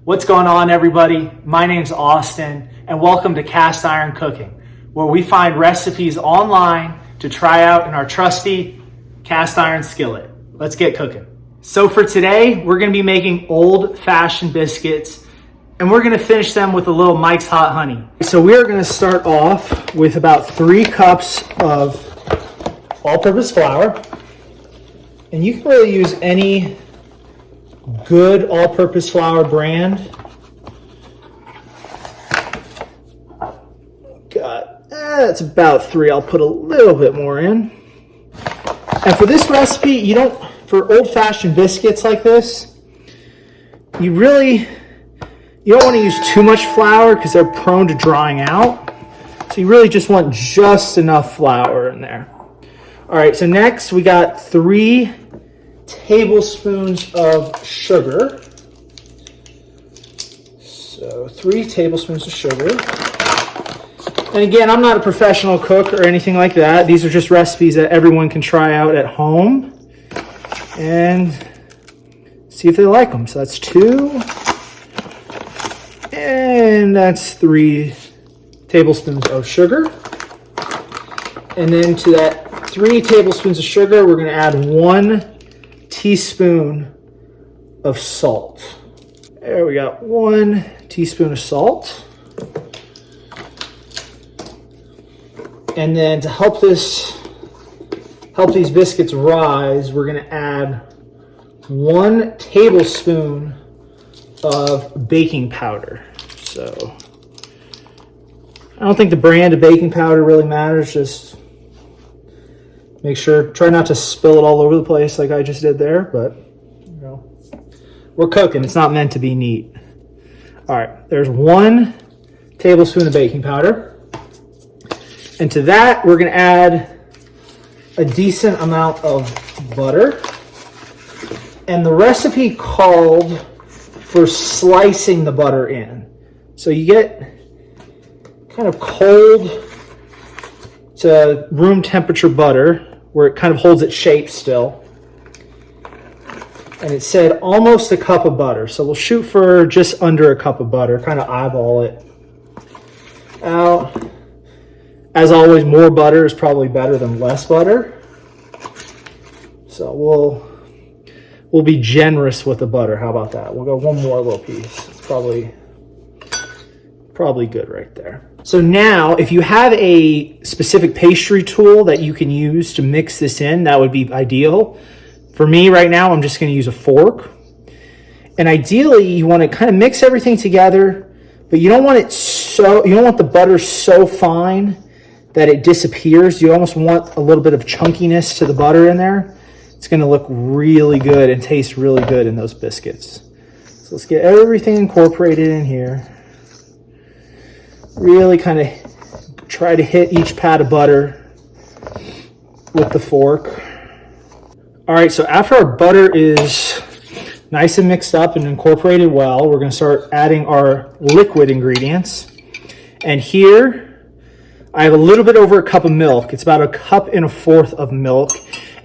What's going on, everybody? My name's Austin, and welcome to Cast Iron Cooking, where we find recipes online to try out in our trusty cast iron skillet. Let's get cooking. So for today, we're gonna be making old-fashioned biscuits, and we're gonna finish them with a little Mike's Hot Honey. So we are gonna start off with about 3 cups of all-purpose flour, and you can really use any good all-purpose flour brand. That's about 3. I'll put a little bit more in. And for this recipe, for old-fashioned biscuits like this, you don't want to use too much flour because they're prone to drying out. So you really just want just enough flour in there. All right, so next we got 3 tablespoons of sugar. So 3 tablespoons of sugar. And again, I'm not a professional cook or anything like that. These are just recipes that everyone can try out at home and see if they like them. So that's 2. And that's 3 tablespoons of sugar. And then to that 3 tablespoons of sugar, we're going to add 1 teaspoon of salt. There we got 1 teaspoon of salt. And then to help these biscuits rise, we're going to add 1 tablespoon of baking powder. So I don't think the brand of baking powder really matters. Just make sure, try not to spill it all over the place like I just did there, but you know, we're cooking. It's not meant to be neat. All right, there's 1 tablespoon of baking powder. And to that, we're going to add a decent amount of butter. And the recipe called for slicing the butter in. So you get kind of cold to room temperature butter where it kind of holds its shape still. And it said almost a cup of butter. So we'll shoot for just under a cup of butter, kind of eyeball it out. As always, more butter is probably better than less butter. So we'll be generous with the butter. How about that? We'll go 1 more little piece. It's probably good right there. So now, if you have a specific pastry tool that you can use to mix this in, that would be ideal. For me right now, I'm just going to use a fork. And ideally, you want to kind of mix everything together, but you don't want the butter so fine that it disappears. You almost want a little bit of chunkiness to the butter in there. It's going to look really good and taste really good in those biscuits. So let's get everything incorporated in here. Really kind of try to hit each pat of butter with the fork. All right, so after our butter is nice and mixed up and incorporated well, we're going to start adding our liquid ingredients. And here, I have a little bit over a cup of milk. It's about 1 1/4 cups of milk.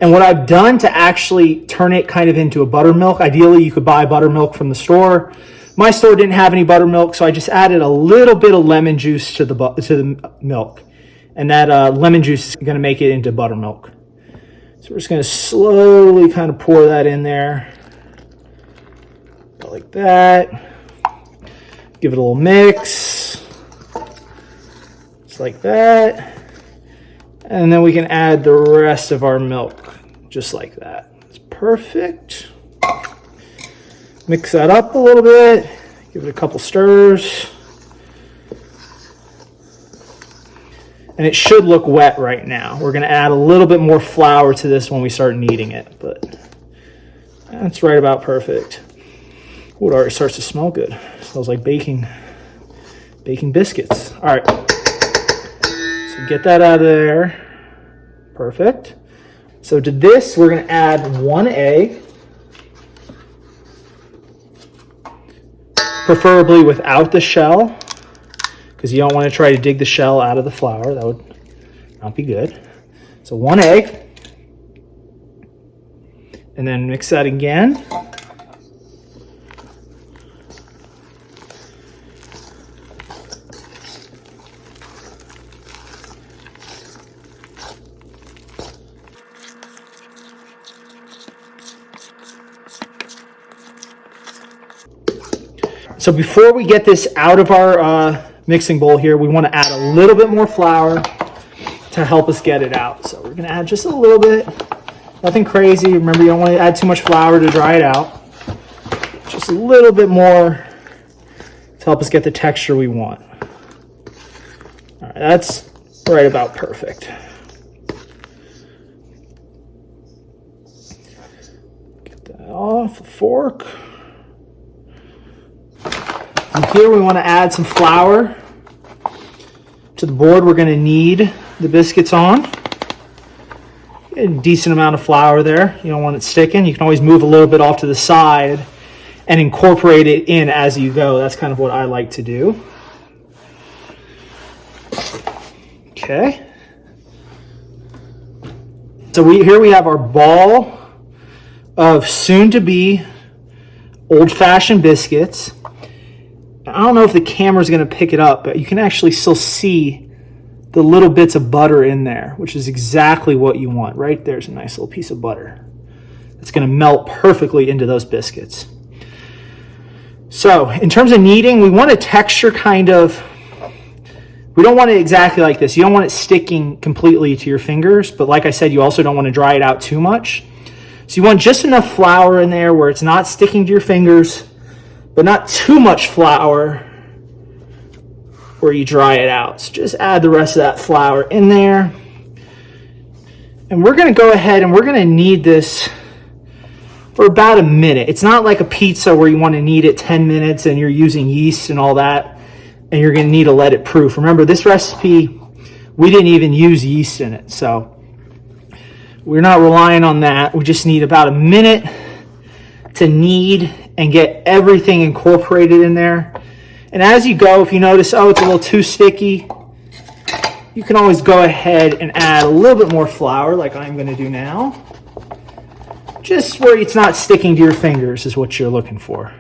And what I've done to actually turn it kind of into a buttermilk, ideally you could buy buttermilk from the store. My store didn't have any buttermilk, so I just added a little bit of lemon juice to the milk. And that lemon juice is going to make it into buttermilk. So we're just going to slowly kind of pour that in there. Like that. Give it a little mix. Just like that. And then we can add the rest of our milk just like that. It's perfect. Mix that up a little bit. Give it a couple stirs. And it should look wet right now. We're going to add a little bit more flour to this when we start kneading it, but that's right about perfect. Ooh, it already starts to smell good. It smells like baking biscuits. All right. So get that out of there. Perfect. So to this, we're going to add 1 egg. Preferably without the shell, because you don't want to try to dig the shell out of the flour. That would not be good. So 1 egg. And then mix that again. So before we get this out of our mixing bowl here, we want to add a little bit more flour to help us get it out. So we're going to add just a little bit, nothing crazy. Remember, you don't want to add too much flour to dry it out. Just a little bit more to help us get the texture we want. All right, that's right about perfect. Get that off the fork. And here we want to add some flour to the board we're going to knead the biscuits on. A decent amount of flour there. You don't want it sticking. You can always move a little bit off to the side and incorporate it in as you go. That's kind of what I like to do. Okay. So here we have our ball of soon-to-be old-fashioned biscuits. I don't know if the camera's going to pick it up, but you can actually still see the little bits of butter in there, which is exactly what you want. Right there's a nice little piece of butter. It's going to melt perfectly into those biscuits. So in terms of kneading, we want a texture kind of, we don't want it exactly like this. You don't want it sticking completely to your fingers, but like I said, you also don't want to dry it out too much. So you want just enough flour in there where it's not sticking to your fingers, but not too much flour where you dry it out. So just add the rest of that flour in there. And we're going to go ahead and we're going to knead this for about a minute. It's not like a pizza where you want to knead it 10 minutes and you're using yeast and all that, and you're going to need to let it proof. Remember, this recipe, we didn't even use yeast in it, so we're not relying on that. We just need about a minute to knead and get everything incorporated in there. And as you go, if you notice, oh, it's a little too sticky, you can always go ahead and add a little bit more flour like I'm going to do now. Just where it's not sticking to your fingers is what you're looking for.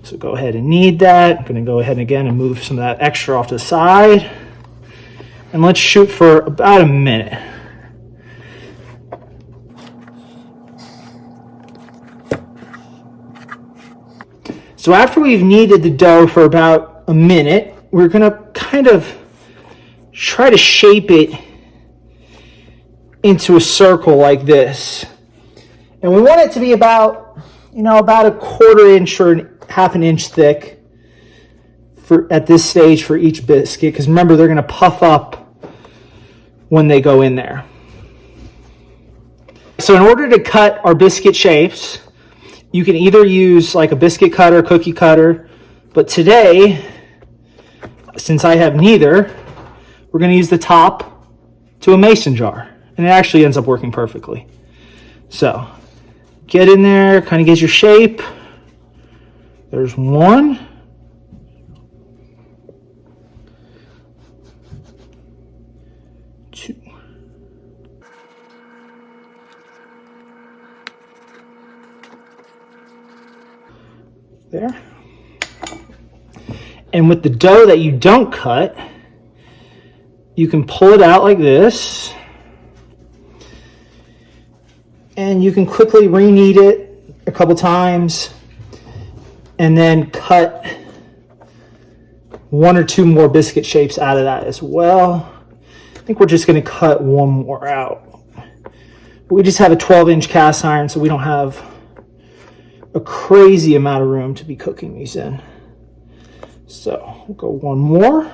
So go ahead and knead that. I'm going to go ahead again and move some of that extra off to the side. And let's shoot for about a minute. So after we've kneaded the dough for about a minute, we're going to kind of try to shape it into a circle like this. And we want it to be about, about a 1/4 inch or half an inch thick at this stage for each biscuit. Because remember, they're going to puff up when they go in there. So in order to cut our biscuit shapes, you can either use like a biscuit cutter, cookie cutter. But today, since I have neither, we're going to use the top to a mason jar. And it actually ends up working perfectly. So get in there, kind of get your shape. There's one. Two. There. And with the dough that you don't cut, you can pull it out like this. And you can quickly re-knead it a couple times and then cut 1 or 2 more biscuit shapes out of that as well. I think we're just going to cut one more out. We just have a 12-inch cast iron, so we don't have a crazy amount of room to be cooking these in. So we'll go one more,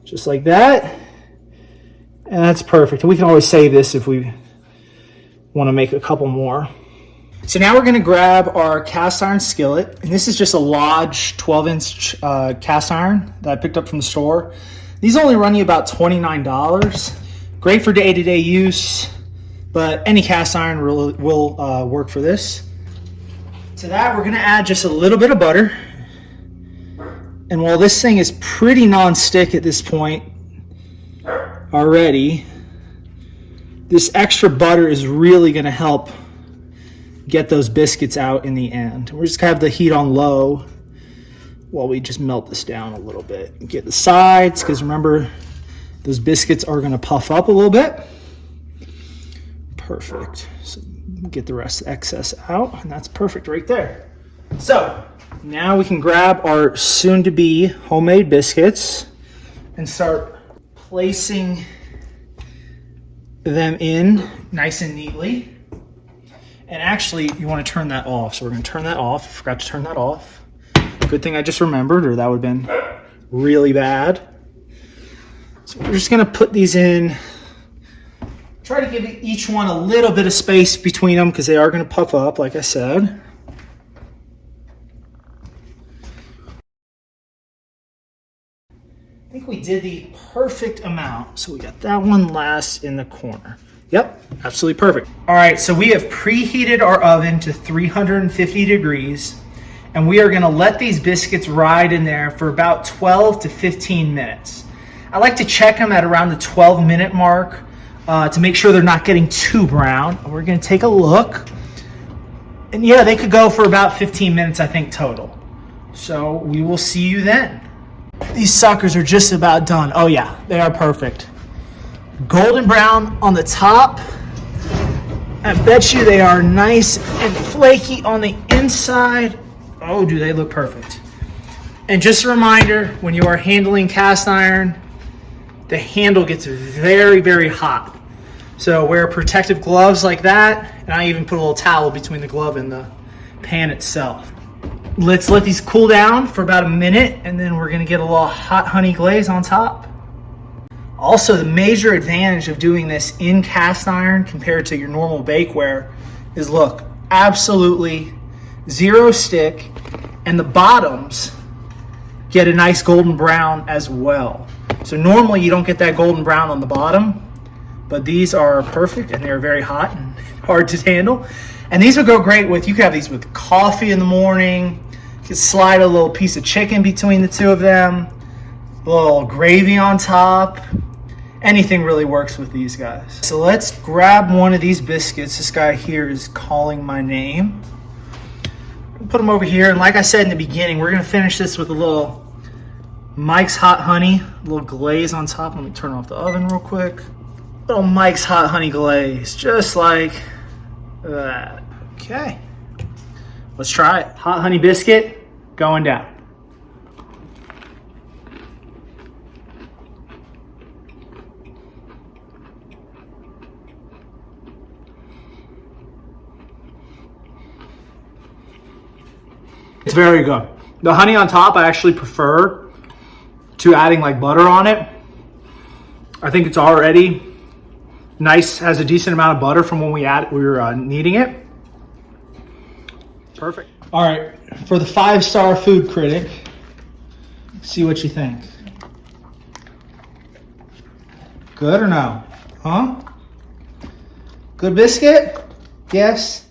just like that. And that's perfect. And we can always save this if we want to make a couple more. So now we're going to grab our cast iron skillet, and this is just a Lodge 12-inch cast iron that I picked up from the store. These only run you about $29. Great for day-to-day use, but any cast iron will work for this. To that, we're going to add just a little bit of butter. And while this thing is pretty non-stick at this point already, this extra butter is really going to help get those biscuits out in the end. We're just going to have the heat on low while we just melt this down a little bit. Get the sides, because remember, those biscuits are going to puff up a little bit. Perfect. So get the rest excess out, and that's perfect right there. So now we can grab our soon-to-be homemade biscuits and start placing them in nice and neatly. And actually, you want to turn that off. So we're going to turn that off. I forgot to turn that off. Good thing I just remembered, or that would have been really bad. So we're just going to put these in. Try to give each one a little bit of space between them because they are going to puff up, like I said. I think we did the perfect amount. So we got that one last in the corner. Yep, absolutely perfect. All right, so we have preheated our oven to 350 degrees, and we are gonna let these biscuits ride in there for about 12 to 15 minutes. I like to check them at around the 12-minute mark to make sure they're not getting too brown. We're gonna take a look. And yeah, they could go for about 15 minutes, I think, total. So we will see you then. These suckers are just about done. Oh yeah, they are perfect. Golden brown on the top. I bet you they are nice and flaky on the inside. Oh, do they look perfect. And just a reminder, when you are handling cast iron, the handle gets very, very hot. So wear protective gloves like that, and I even put a little towel between the glove and the pan itself. Let's let these cool down for about a minute, and then we're gonna get a little hot honey glaze on top. Also, the major advantage of doing this in cast iron compared to your normal bakeware is, look, absolutely zero stick, and the bottoms get a nice golden brown as well. So normally you don't get that golden brown on the bottom, but these are perfect and they're very hot and hard to handle. And these would go great with, you could have these with coffee in the morning. You could slide a little piece of chicken between the two of them, a little gravy on top. Anything really works with these guys. So let's grab one of these biscuits. This guy here is calling my name. Put them over here. And like I said in the beginning, we're gonna finish this with a little Mike's Hot Honey, a little glaze on top. Let me turn off the oven real quick. Little Mike's Hot Honey glaze, just like that. Okay, let's try it. Hot honey biscuit going down. It's very good. The honey on top, I actually prefer to adding like butter on it. I think it's already nice, has a decent amount of butter from when we were kneading it. Perfect. All right, for the 5-star food critic, see what you think. Good or no? Huh? Good biscuit? Yes?